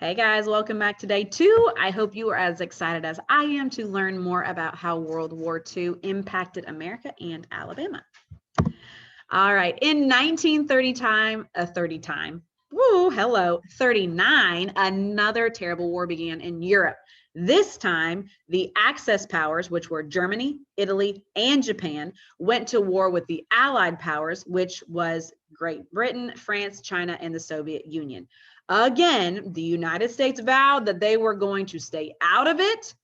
Hey guys, welcome back to day 2. I hope you are as excited as I am to learn more about how World War II impacted America and Alabama. All right, in 1939, another terrible war began in Europe. This time, the Axis powers, which were Germany, Italy, and Japan, went to war with the Allied powers, which was Great Britain, France, China, and the Soviet Union. Again, the United States vowed that they were going to stay out of it.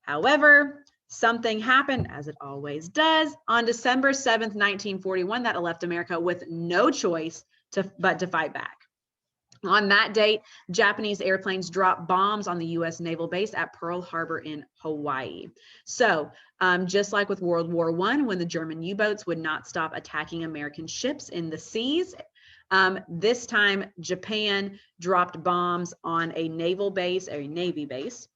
However, something happened, as it always does, on December 7th, 1941, that left America with no choice but to fight back. On that date, Japanese airplanes dropped bombs on the U.S. naval base at Pearl Harbor in Hawaii. So just like with World War I, when the German U-boats would not stop attacking American ships in the seas, this time Japan dropped bombs on a naval base, a Navy base,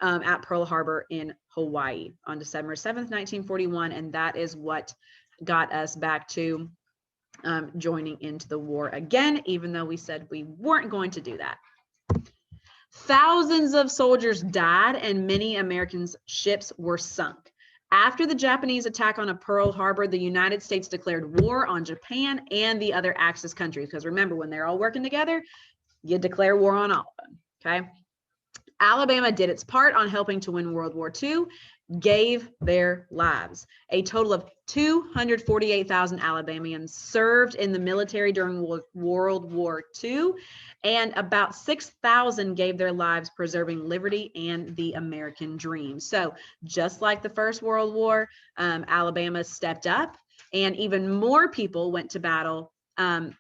at Pearl Harbor in Hawaii on December 7th, 1941. And that is what got us back to joining into the war again, even though we said we weren't going to do that. Thousands of soldiers died and many American ships were sunk. After the Japanese attack on Pearl Harbor, the United States declared war on Japan and the other Axis countries. Because remember, when they're all working together, you declare war on all of them, okay? Alabama did its part on helping to win World War II, gave their lives. A total of 248,000 Alabamians served in the military during World War II, and about 6,000 gave their lives preserving liberty and the American dream. So just like the First World War, Alabama stepped up, and even more people went to battle from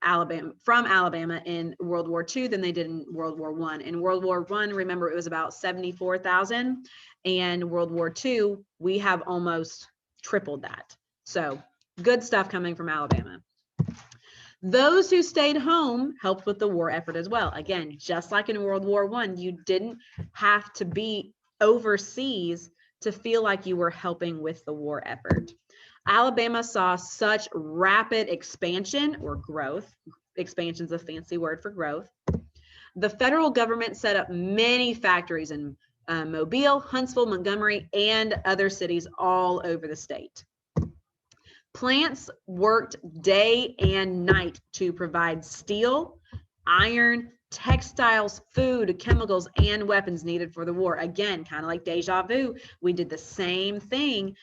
Alabama in World War II than they did in World War I. In World War I, remember, it was about 74,000, and World War II, we have almost tripled that. So good stuff coming from Alabama. Those who stayed home helped with the war effort as well. Again, just like in World War I, you didn't have to be overseas to feel like you were helping with the war effort. Alabama saw such rapid expansion or growth. Expansion is a fancy word for growth. The federal government set up many factories in Mobile, Huntsville, Montgomery, and other cities all over the state. Plants worked day and night to provide steel, iron, textiles, food, chemicals, and weapons needed for the war. Again, kind of like deja vu, we did the same thing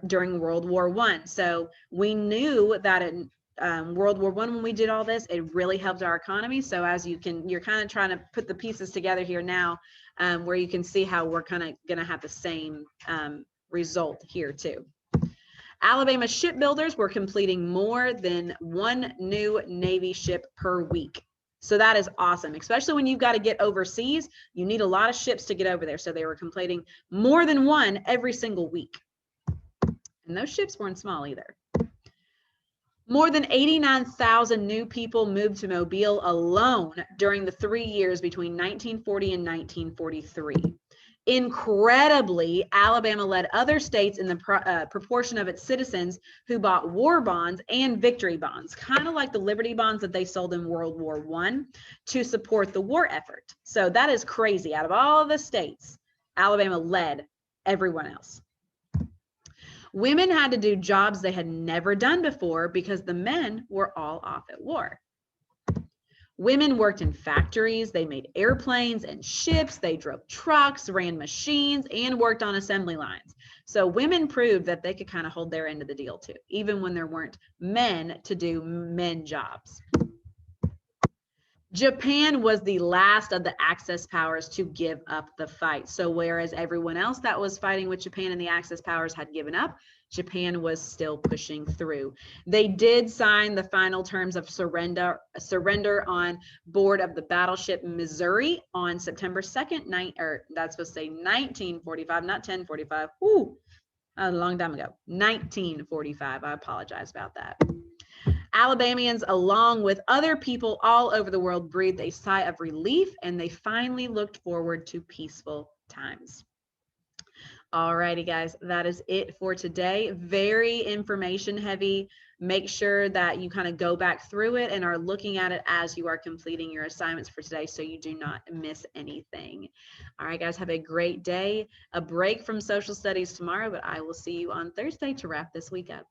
during World War I. So we knew that in World War I, when we did all this, it really helped our economy. So as you're kind of trying to put the pieces together here now, where you can see how we're kind of going to have the same result here too. Alabama shipbuilders were completing more than one new Navy ship per week. So that is awesome, especially when you've got to get overseas. You need a lot of ships to get over there. So they were completing more than one every single week. And those ships weren't small either. More than 89,000 new people moved to Mobile alone during the 3 years between 1940 and 1943. Incredibly, Alabama led other states in the proportion of its citizens who bought war bonds and victory bonds, kind of like the Liberty bonds that they sold in World War I to support the war effort. So that is crazy. Out of all the states, Alabama led everyone else. Women had to do jobs they had never done before because the men were all off at war. Women worked in factories, they made airplanes and ships, they drove trucks, ran machines, and worked on assembly lines. So women proved that they could kind of hold their end of the deal too, even when there weren't men to do men jobs. Japan was the last of the Axis powers to give up the fight. So whereas everyone else that was fighting with Japan and the Axis powers had given up, Japan was still pushing through. They did sign the final terms of surrender on board of the battleship Missouri on September 2nd, that's supposed to say 1945, not 1045. Ooh, a long time ago, 1945. I apologize about that. Alabamians, along with other people all over the world, breathed a sigh of relief, and they finally looked forward to peaceful times. All righty, guys, that is it for today. Very information heavy make sure that you kind of go back through it and are looking at it as you are completing your assignments for today so you do not miss anything. All right, guys, have a great day. A break from social studies tomorrow, but I will see you on Thursday to wrap this week up.